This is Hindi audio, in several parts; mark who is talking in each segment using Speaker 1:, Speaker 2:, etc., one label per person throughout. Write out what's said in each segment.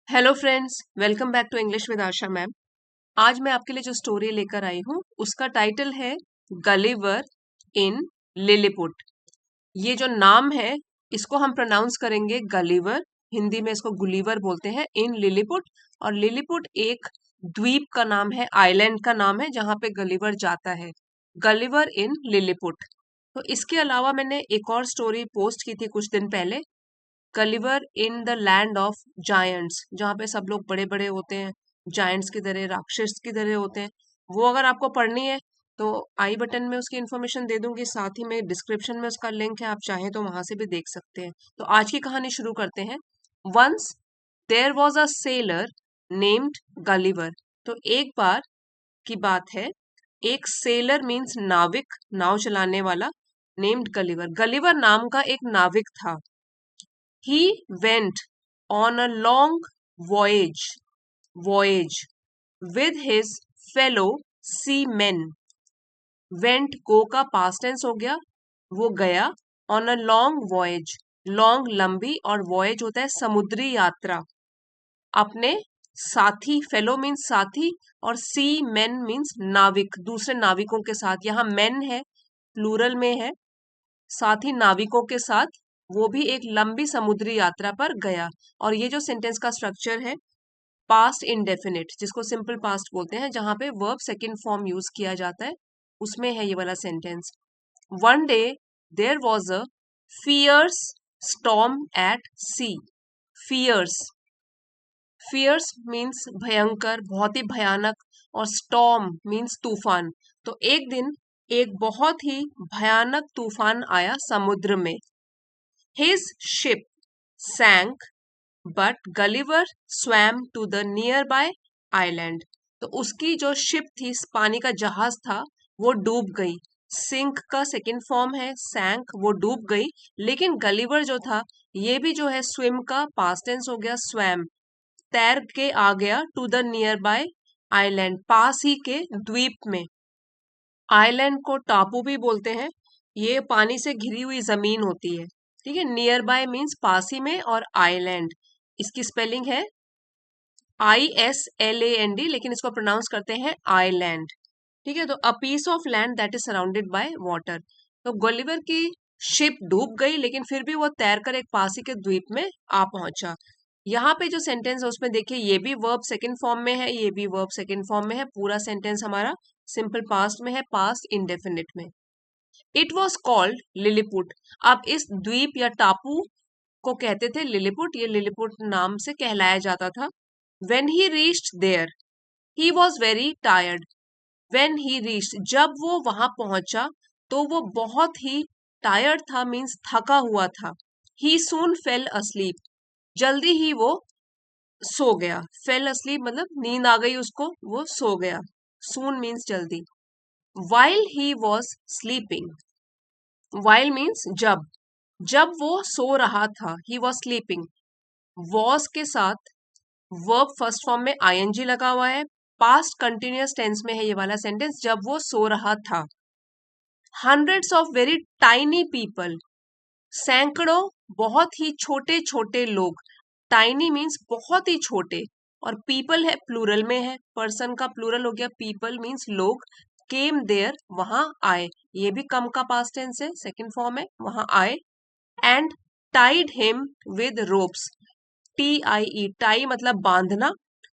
Speaker 1: Hello friends, welcome back to English with Asha ma'am. आज मैं आपके लिए जो स्टोरी लेकर आई हूँ उसका टाइटल है गलिवर इन लिलीपुट। ये जो नाम है इसको हम प्रोनाउंस करेंगे गलिवर। हिंदी में इसको गुलीवर बोलते हैं, इन लिलीपुट। और लिलीपुट एक द्वीप का नाम है, आइलैंड का नाम है जहाँ पे गलिवर जाता है। गलिवर इन लिलीपुट। तो इसके अलावा मैंने एक और स्टोरी पोस्ट की थी कुछ दिन पहले, Gulliver in the land of giants, जहाँ पे सब लोग बड़े बड़े होते हैं, जायंट्स की तरह, राक्षस की तरह होते हैं। वो अगर आपको पढ़नी है तो आई बटन में उसकी इन्फॉर्मेशन दे दूंगी, साथ ही में डिस्क्रिप्शन में उसका लिंक है, आप चाहें तो वहां से भी देख सकते हैं। तो आज की कहानी शुरू करते हैं। Once there was a sailor named Gulliver. तो एक बार की बात है, एक सेलर मीन्स नाविक, नाव चलाने वाला, नेम्ड गलिवर। गलिवर नाम का एक नाविक था। He went on a long voyage with his fellow seamen. Went go का past tense हो गया, वो गया। On a long voyage, long लंबी, और voyage होता है समुद्री यात्रा। अपने साथी, फेलो मीन्स साथी, और सी मेन मीन्स नाविक, दूसरे नाविकों के साथ। यहाँ मेन है, प्लूरल में है, साथी नाविकों के साथ वो भी एक लंबी समुद्री यात्रा पर गया। और ये जो सेंटेंस का स्ट्रक्चर है, पास्ट इंडेफिनिट, जिसको सिंपल पास्ट बोलते हैं, जहां पे वर्ब सेकंड फॉर्म यूज किया जाता है, उसमें है ये वाला sentence. One day there was a fierce storm at sea. Fierce, fierce means भयंकर, बहुत ही भयानक, और स्टॉर्म मीन्स तूफान। तो एक दिन एक बहुत ही भयानक तूफान आया समुद्र में। His ship sank, but Gulliver swam to the nearby island. तो उसकी जो शिप थी, पानी का जहाज था, वो डूब गई। सिंक का सेकंड फॉर्म है सैंक, वो डूब गई। लेकिन गलिवर जो था, ये भी जो है स्विम का पास्ट टेंस हो गया, स्वैम, तैर के आ गया। To the nearby island, पास ही के द्वीप में। आइलैंड को टापू भी बोलते हैं, ये पानी से घिरी हुई जमीन होती है। ठीक है, नियर बाय मीन्स पास ही में, और आइलैंड इसकी स्पेलिंग है ISLAND, लेकिन इसको प्रोनाउंस करते हैं आइलैंड। ठीक है, तो a piece of land that is surrounded by water. तो गलिवर की शिप डूब गई, लेकिन फिर भी वो तैरकर एक पास ही के द्वीप में आ पहुंचा। यहाँ पे जो सेंटेंस है उसमें देखिए, ये भी वर्ब सेकंड फॉर्म में है, ये भी वर्ब सेकंड फॉर्म में है। पूरा सेंटेंस हमारा सिंपल पास्ट में है, पास्ट इंडेफिनिट में। It was called Lilliput. अब इस द्वीप या टापू को कहते थे लिलीपुट, ये लिलीपुट नाम से कहलाया जाता था। When he reached there he was very tired. When he reached, जब वो वहां पहुंचा तो वो बहुत ही टायर्ड था, मीन्स थका हुआ था। ही सून फेल अस्लीप, जल्दी ही वो सो गया। फेल अस्लीप मतलब नींद आ गई उसको, वो सो गया। सून मीन्स जल्दी। While he was sleeping, while means जब, जब वो सो रहा था, ही वॉज स्लीपिंग। वॉज के साथ वर्ब फर्स्ट फॉर्म में ING लगा हुआ है, पास्ट कंटिन्यूअस टेंस में है ये वाला सेंटेंस, जब वो सो रहा था। Hundreds of very tiny people, सैकड़ों बहुत ही छोटे छोटे लोग। टाइनी मीन्स बहुत ही छोटे, और पीपल है प्लूरल में है, पर्सन का प्लूरल हो गया, पीपल मीन्स लोग। केम देयर, वहां आए, ये भी कम का पास्ट टेंस है, सेकंड फॉर्म है, वहां आए। And tied him with ropes, TIE, tie मतलब बांधना,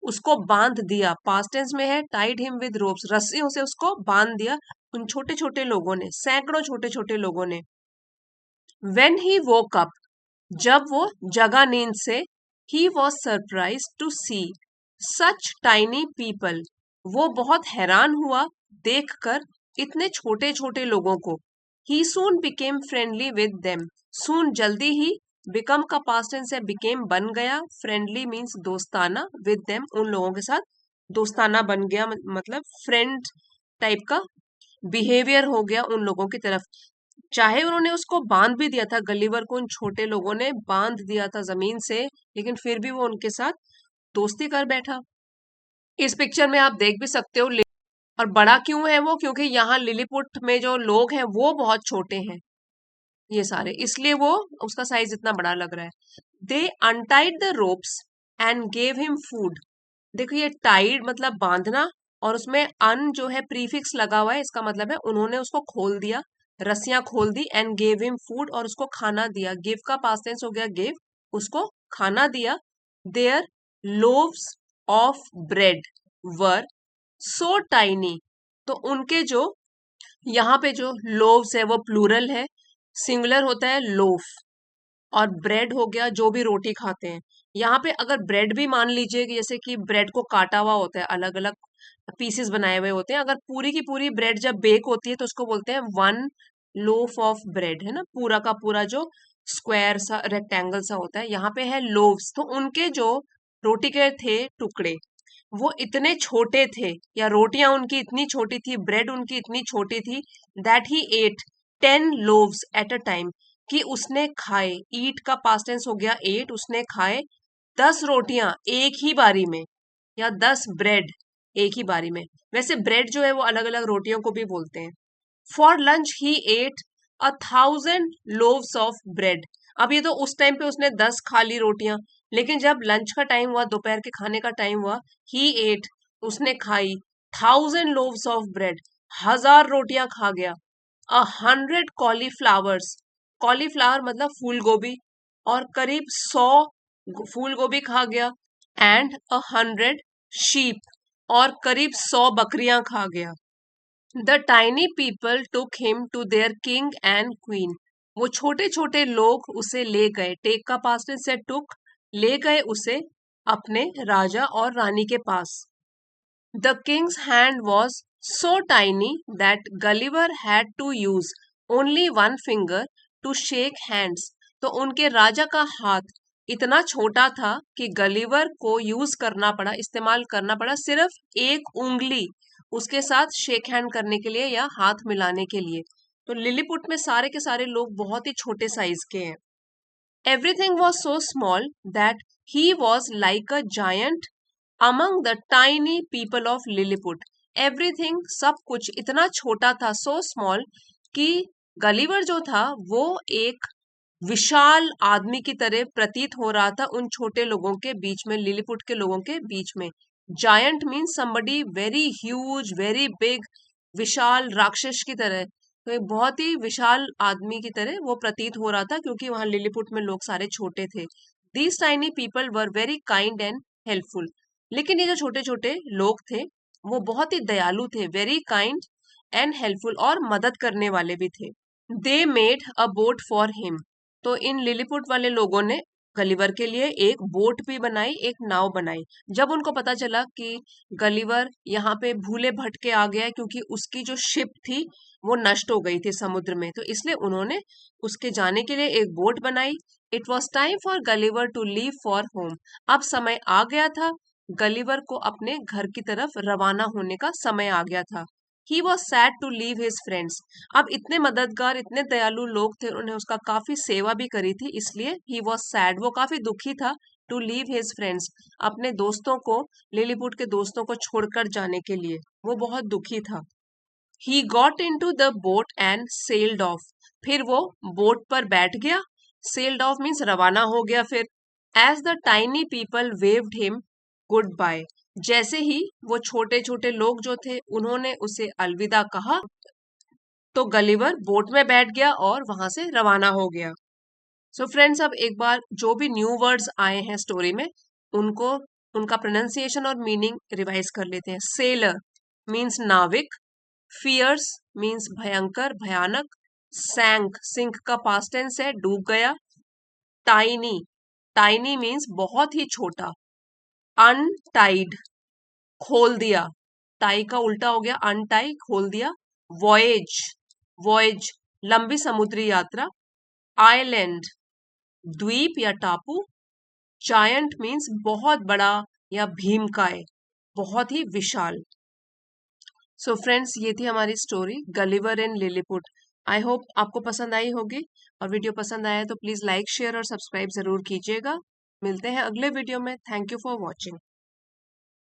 Speaker 1: उसको बांध दिया, पास्ट टेंस में है। टाइड हिम विद रोप्स, रस्सियों से उसको बांध दिया उन छोटे छोटे लोगों ने, सैकड़ों छोटे छोटे लोगों ने। When he woke up, जब वो जगा नींद से, he was surprised to see such tiny people, वो बहुत हैरान हुआ देखकर इतने छोटे छोटे लोगों को। He soon became friendly with them, soon जल्दी ही, become का past tense है, became बन गया, friendly means दोस्ताना, with them उन लोगों के साथ दोस्ताना बन गया, मतलब फ्रेंड टाइप का बिहेवियर हो गया उन लोगों की तरफ। चाहे उन्होंने उसको बांध भी दिया था, गलिवर को उन छोटे लोगों ने बांध दिया था जमीन से, लेकिन फिर भी वो उनके साथ दोस्ती कर बैठा। इस पिक्चर में आप देख भी सकते हो, और बड़ा क्यों है वो, क्योंकि यहाँ लिलीपुट में जो लोग हैं वो बहुत छोटे हैं, ये सारे, इसलिए वो उसका साइज इतना बड़ा लग रहा है। They untied the ropes, and gave him food. देखो ये टाइड मतलब बांधना, और उसमें अन जो है प्रीफिक्स लगा हुआ है, इसका मतलब है उन्होंने उसको खोल दिया, रस्सियां खोल दी। एंड गेव हिम फूड, और उसको खाना दिया। गिव का पास्ट टेंस हो गया गिव, उसको खाना दिया। Their loaves of bread were so tiny. तो उनके जो यहाँ पे जो लोव्स है वो प्लूरल है, सिंगुलर होता है लोफ। और ब्रेड हो गया जो भी रोटी खाते हैं। यहाँ पे अगर ब्रेड भी मान लीजिए कि जैसे कि ब्रेड को काटा हुआ होता है, अलग अलग पीसेस बनाए हुए होते हैं, अगर पूरी की पूरी ब्रेड जब बेक होती है तो उसको बोलते हैं वन लोफ ऑफ ब्रेड, है ना, पूरा का पूरा जो स्क्वायर सा रेक्टेंगल सा होता है। यहाँ पे है लोव्स, तो उनके जो रोटी के थे टुकड़े वो इतने छोटे थे, या रोटियां उनकी इतनी छोटी थी, ब्रेड उनकी इतनी छोटी थी, that he ate 10 loaves at a time, कि उसने खाए। ईट का पास्ट टेंस हो गया एट, उसने खाए 10 रोटियां एक ही बारी में, या 10 ब्रेड एक ही बारी में। वैसे ब्रेड जो है वो अलग अलग रोटियों को भी बोलते हैं। For lunch he ate 1,000 loaves of bread. अब ये तो उस टाइम पे उसने 10 खा ली रोटियां, लेकिन जब लंच का टाइम हुआ, दोपहर के खाने का टाइम हुआ, ही एट उसने खाई 1,000 लोव्स ऑफ ब्रेड, 1000 रोटियां खा गया। 100 कॉलीफ्लावर्स, कॉलीफ्लावर मतलब फूल गोभी, और करीब 100 फूल गोभी खा गया। एंड 100 शीप, और करीब 100 बकरियां खा गया। The tiny people took him to their king and queen. वो छोटे छोटे लोग उसे ले गए, टेक का पास्ट टेंस है टुक, ले गए उसे अपने राजा और रानी के पास। The king's hand was so tiny that Gulliver had to use only one finger to shake hands. तो उनके राजा का हाथ इतना छोटा था कि गलिवर को यूज करना पड़ा, इस्तेमाल करना पड़ा सिर्फ एक उंगली उसके साथ शेक हैंड करने के लिए, या हाथ मिलाने के लिए। तो लिलीपुट में सारे के सारे लोग बहुत ही छोटे साइज के हैं। Everything was so small that he was like a giant among the tiny people of Lilliput. Everything सब कुछ इतना छोटा था, सो स्मॉल, कि गलीवर जो था वो एक विशाल आदमी की तरह प्रतीत हो रहा था उन छोटे लोगों के बीच में, लिलीपुट के लोगों के बीच में। Giant means somebody very huge, very big, विशाल राक्षस की तरह। तो एक बहुत ही विशाल आदमी की तरह वो प्रतीत हो रहा था, क्योंकि वहां लिलीपुट में लोग सारे छोटे थे। These tiny people were very kind and helpful. लेकिन ये जो छोटे छोटे लोग थे वो बहुत ही दयालु थे, वेरी काइंड एंड हेल्पफुल, और मदद करने वाले भी थे। They made a boat for him. तो इन लिलीपुट वाले लोगों ने गलीवर के लिए एक बोट भी बनाई, एक नाव बनाई। जब उनको पता चला कि गलीवर यहाँ पे भूले भटके आ गया है, क्योंकि उसकी जो शिप थी वो नष्ट हो गई थी समुद्र में, तो इसलिए उन्होंने उसके जाने के लिए एक बोट बनाई। It was time for Gulliver to leave for home. अब समय आ गया था गलीवर को अपने घर की तरफ रवाना होने का समय आ गया था। He was sad to leave his friends. अब इतने मददगार, इतने दयालु लोग थे, उन्होंने उसका काफी सेवा भी करी थी, इसलिए ही वॉज सैड, वो काफी दुखी था, टू लीव हिज फ्रेंड्स, अपने दोस्तों को, लिलीपुट के दोस्तों को छोड़कर जाने के लिए वो बहुत दुखी था। He got into the boat and sailed off. फिर वो बोट पर बैठ गया, सेल्ड ऑफ मीन्स रवाना हो गया। फिर as the tiny people waved him goodbye. जैसे ही वो छोटे छोटे लोग जो थे उन्होंने उसे अलविदा कहा, तो गलीवर बोट में बैठ गया और वहां से रवाना हो गया। सो फ्रेंड्स, अब एक बार जो भी न्यू वर्ड्स आए हैं स्टोरी में उनको, उनका प्रोनाउंसिएशन और मीनिंग रिवाइज कर लेते हैं। सेलर मीन्स नाविक, फियर्स मीन्स भयंकर, भयानक, सैंक, सिंक का पास्ट टेंस है डूब गया। टाइनी, टाइनी मीन्स बहुत ही छोटा। अनटाइड, खोल दिया, टाई का उल्टा हो गया अनटाई, खोल दिया। वॉयज, वॉयज लंबी समुद्री यात्रा। आइलैंड, द्वीप या टापू। जायंट मीन्स बहुत बड़ा या भीमकाय, बहुत ही विशाल। सो फ्रेंड्स, ये थी हमारी story Gulliver in Lilliput. I hope आपको पसंद आई होगी, और वीडियो पसंद आया तो प्लीज लाइक, शेयर और सब्सक्राइब जरूर कीजिएगा। मिलते हैं अगले वीडियो में। Thank you for watching.